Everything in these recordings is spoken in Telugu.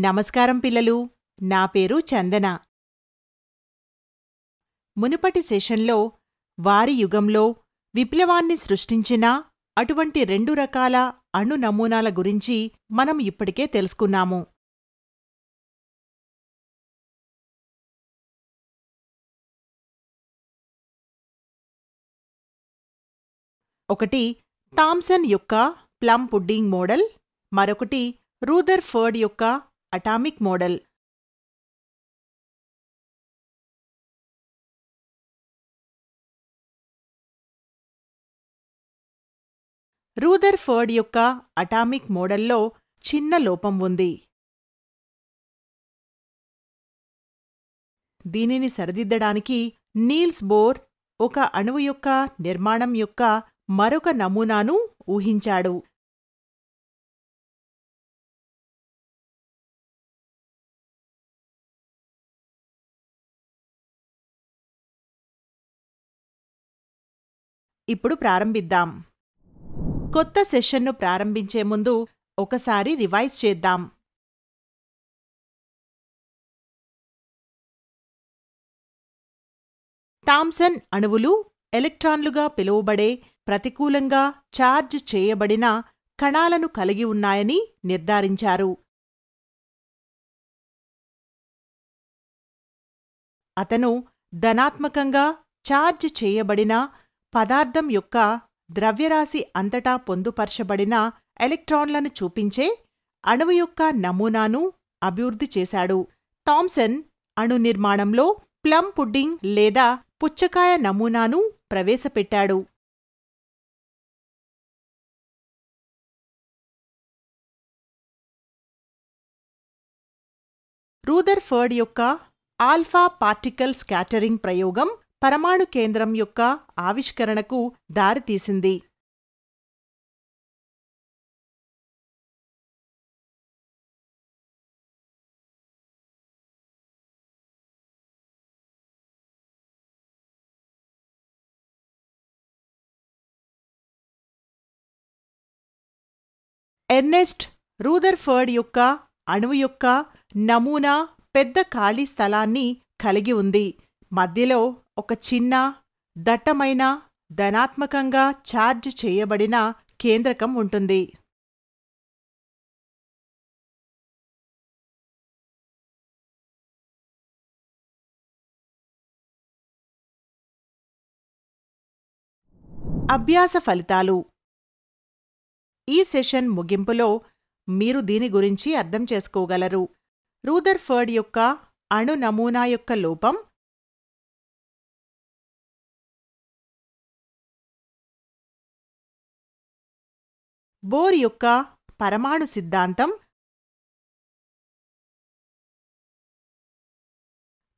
నమస్కారం పిల్లలు. నా పేరు చందన. మునుపటి సెషన్లో వారి యుగంలో విప్లవాన్ని సృష్టించిన అటువంటి 2 రకాల అణు నమూనాల గురించి మనం ఇప్పటికే తెలుసుకున్నాము. ఒకటి థామ్సన్ యొక్క ప్లమ్ పుడ్డింగ్ మోడల్, మరొకటి రూదర్ఫర్డ్ యొక్క అటామిక్ మోడల్. రూదర్ఫర్డ్ యొక్క అటామిక్ మోడల్లో చిన్న లోపం ఉంది. దీనిని సరిదిద్దడానికి నీల్స్ బోర్ ఒక అణువు యొక్క నిర్మాణం యొక్క మరొక నమూనాను ఊహించాడు. ఇప్పుడు ప్రారంభిద్దాం. కొత్త సెషన్ను ప్రారంభించే ముందు ఒకసారి రివైజ్ చేద్దాం. థామ్సన్ అణువులు ఎలక్ట్రాన్లుగా పిలువబడే ప్రతికూలంగా ఛార్జ్ చేయబడిన కణాలను కలిగి ఉన్నాయని నిర్ధారించారు. అతను ధనాత్మకంగా ఛార్జ్ చేయబడిన పదార్థం యొక్క ద్రవ్యరాశి అంతటా పొందుపరచబడిన ఎలక్ట్రాన్లను చూపించే అణువు యొక్క నమూనాను అభివృద్ధి చేశాడు. థామ్సన్ అణు నిర్మాణంలో ప్లమ్ పుడ్డింగ్ లేదా పుచ్చకాయ నమూనాను ప్రవేశపెట్టాడు. రూదర్ఫర్డ్ యొక్క ఆల్ఫా పార్టికల్ స్కాటరింగ్ ప్రయోగం పరమాణు కేంద్రం యొక్క ఆవిష్కరణకు దారితీసింది. ఎర్నెస్ట్ రూదర్ఫర్డ్ యొక్క అణువు యొక్క నమూనా పెద్ద ఖాళీ స్థలాన్ని కలిగి ఉంది. మధ్యలో ఒక చిన్న, దట్టమైన, ధనాత్మకంగా ఛార్జ్ చేయబడిన కేంద్రకం ఉంటుంది. అభ్యాస ఫలితాలు. ఈ సెషన్ ముగింపులో మీరు దీని గురించి అర్థం చేసుకోగలరు. రూదర్ఫర్డ్ యొక్క అణు నమూనా యొక్క లోపం, బోర్ యొక్క పరమాణు సిద్ధాంతం,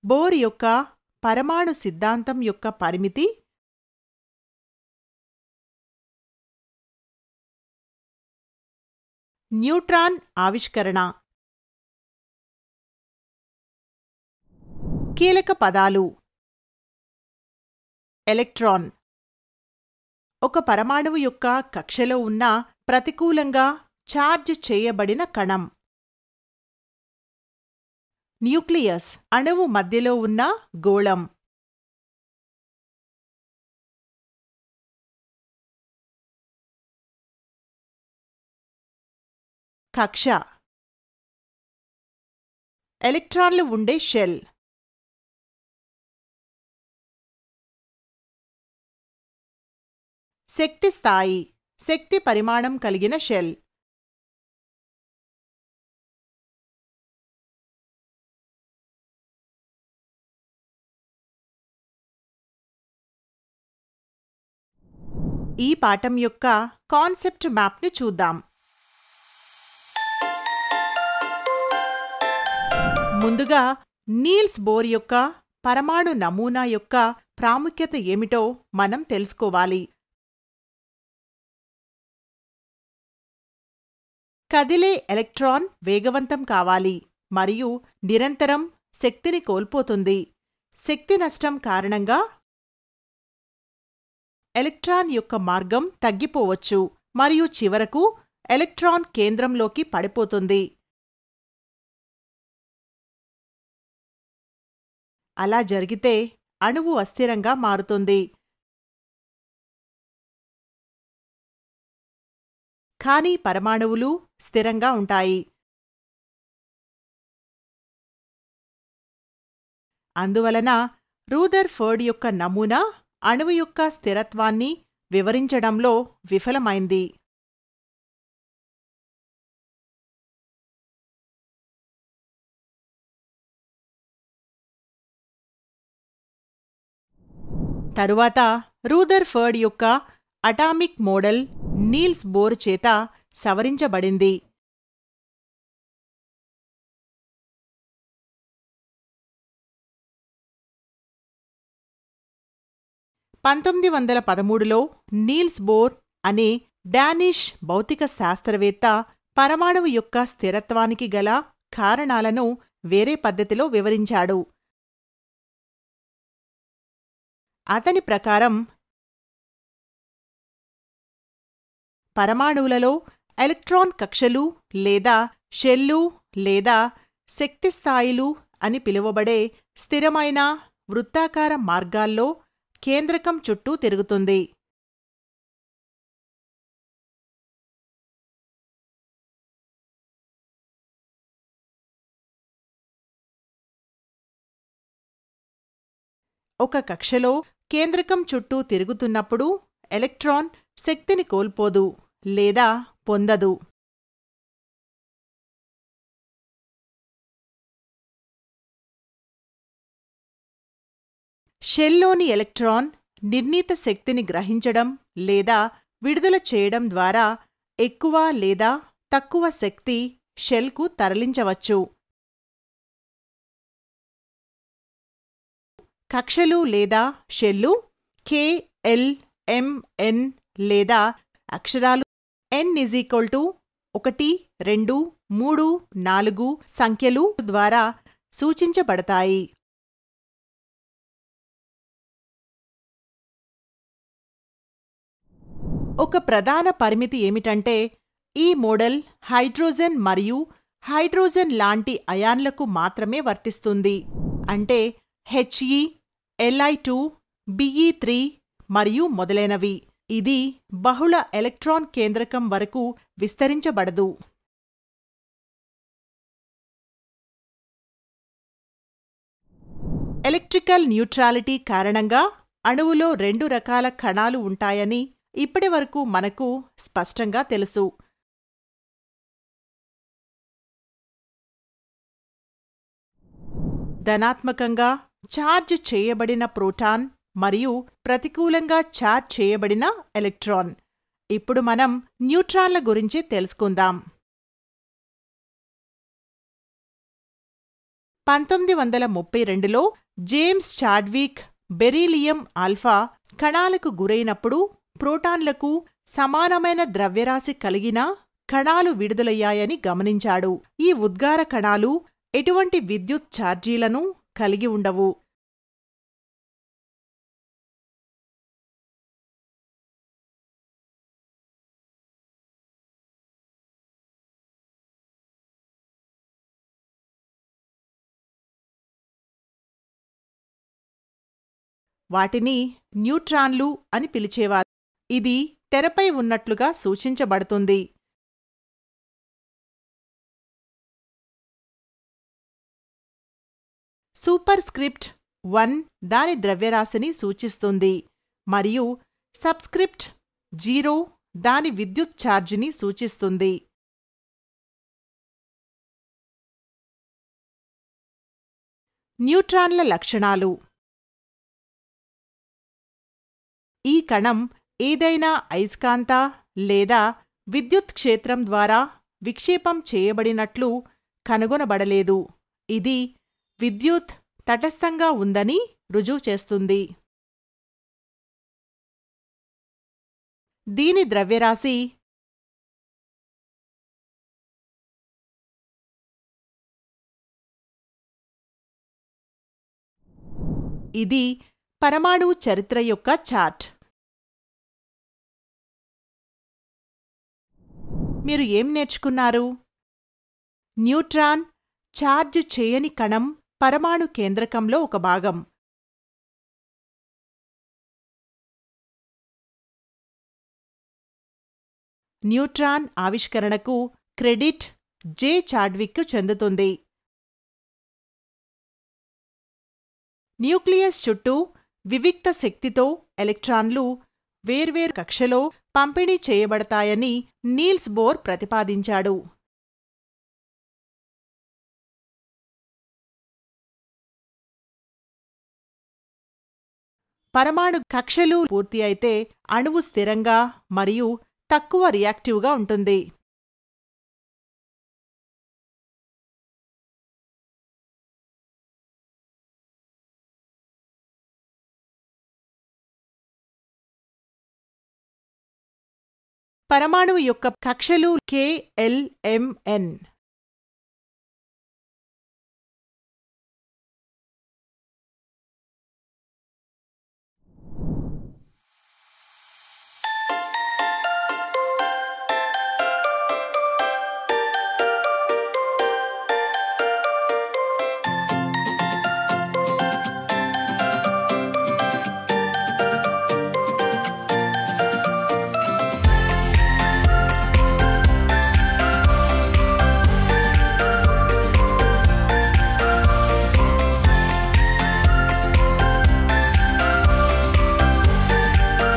బోర్ యొక్క పరమాణు సిద్ధాంతం యొక్క పరిమితి, న్యూట్రాన్ ఆవిష్కరణ. కీలక పదాలు: ఎలక్ట్రాన్ ఒక పరమాణువు యొక్క కక్షలో ఉన్న ప్రతికూలంగా ఛార్జ్ చేయబడిన కణం. న్యూక్లియస్ అణువు మధ్యలో ఉన్న గోళం. కక్ష ఎలక్ట్రాన్లు ఉండే షెల్. శక్తి స్థాయి శక్తి పరిమాణం కలిగిన షెల్. ఈ పాఠం యొక్క కాన్సెప్ట్ మ్యాప్ను చూద్దాం. ముందుగా నీల్స్ బోర్ యొక్క పరమాణు నమూనా యొక్క ప్రాముఖ్యత ఏమిటో మనం తెలుసుకోవాలి. కదిలే ఎలక్ట్రాన్ వేగవంతం కావాలి మరియు నిరంతరం శక్తిని కోల్పోతుంది. శక్తి నష్టం కారణంగా ఎలక్ట్రాన్ యొక్క మార్గం తగ్గిపోవచ్చు మరియు చివరకు ఎలక్ట్రాన్ కేంద్రంలోకి పడిపోతుంది. అలా జరిగితే అణువు అస్థిరంగా మారుతుంది. కానీ పరమాణువులు స్థిరంగా ఉంటాయి. అందువలన రూదర్ఫర్డ్ యొక్క నమూనా అణువు యొక్క స్థిరత్వాన్ని వివరించడంలో విఫలమైంది. తరువాత రూదర్ఫర్డ్ యొక్క అటామిక్ మోడల్ నీల్స్ బోర్ చేత సవరించబడింది. 1913లో నీల్స్ బోర్ అనే డానిష్ భౌతిక శాస్త్రవేత్త పరమాణువు యొక్క స్థిరత్వానికి గల కారణాలను వేరే పద్ధతిలో వివరించాడు. అతని ప్రకారం పరమాణువులలో ఎలక్ట్రాన్ కక్షలు లేదా షెల్లు లేదా శక్తి స్థాయిలు అని పిలువబడే స్థిరమైన వృత్తాకార మార్గాల్లో కేంద్రకం చుట్టూ తిరుగుతుంది. ఒక కక్షలో కేంద్రకం చుట్టూ తిరుగుతున్నప్పుడు ఎలక్ట్రాన్ శక్తిని కోల్పోదు లేదా పొందదు. షెల్లోని ఎలక్ట్రాన్ నిర్ణీత శక్తిని గ్రహించడం లేదా విడుదల చేయడం ద్వారా ఎక్కువ లేదా తక్కువ శక్తి షెల్కు తరలించవచ్చు. కక్షలు లేదా shell K, L, M, N లేదా అక్షరాలు N = 1, 2, 3, 4 సంఖ్యలు ద్వారా సూచించబడతాయి. ఒక ప్రధాన పరిమితి ఏమిటంటే ఈ మోడల్ హైడ్రోజన్ మరియు హైడ్రోజన్ లాంటి అయాన్లకు మాత్రమే వర్తిస్తుంది. అంటే He, Li2, Be3 మరియు మొదలైనవి. ఇది బహుళ ఎలక్ట్రాన్ కేంద్రకం వరకు విస్తరించబడదు. ఎలక్ట్రికల్ న్యూట్రాలిటీ కారణంగా అణువులో 2 రకాల కణాలు ఉంటాయని ఇప్పటివరకు మనకు స్పష్టంగా తెలుసు. ధనాత్మకంగా ఛార్జ్ చేయబడిన ప్రోటాన్ మరియు ప్రతికూలంగా ఛార్జ్ చేయబడిన ఎలక్ట్రాన్. ఇప్పుడు మనం న్యూట్రాన్ల గురించి తెలుసుకుందాం. 1932లో జేమ్స్ చాడ్విక్ బెరీలియం ఆల్ఫా కణాలకు గురైనప్పుడు ప్రోటాన్లకు సమానమైన ద్రవ్యరాశి కలిగిన కణాలు విడుదలయ్యాయని గమనించాడు. ఈ ఉద్గార కణాలు ఎటువంటి విద్యుత్ ఛార్జీలను కలిగి ఉండవు. వాటిని న్యూట్రాన్లు అని పిలిచేవారు. ఇది తెరపై ఉన్నట్లుగా సూచించబడుతుంది. సూపర్ స్క్రిప్ట్ 1 దాని ద్రవ్యరాశిని సూచిస్తుంది మరియు సబ్స్క్రిప్ట్ 0 దాని విద్యుత్ ఛార్జిని సూచిస్తుంది. న్యూట్రాన్ల లక్షణాలు. ఈ కణం ఏదైనా అయస్కాంత లేదా విద్యుత్ క్షేత్రం ద్వారా విక్షేపం చేయబడినట్లు కనుగొనబడలేదు. ఇది విద్యుత్ తటస్థంగా ఉందని రుజువు చేస్తుంది. దీని ద్రవ్యరాశి ఇది పరమాణువు చరిత్ర యొక్క చార్ట్. మీరు ఏం నేర్చుకున్నారు? న్యూట్రాన్ ఛార్జ్ చేయని కణం పరమాణు కేంద్రకంలో ఒక భాగం. న్యూట్రాన్ ఆవిష్కరణకు క్రెడిట్ జే. చాడ్విక్ చెందుతుంది. న్యూక్లియస్ చుట్టూ వివిక్త శక్తితో ఎలక్ట్రాన్లు వేర్వేరు కక్షలో పంపిణీ చేయబడతాయని నీల్స్ బోర్ ప్రతిపాదించాడు. పరమాణు కక్షలు పూర్తి అయితే అణువు స్థిరంగా మరియు తక్కువ రియాక్టివ్గా ఉంటుంది. పరమాణువు యొక్క కక్షలు K, L, M, N.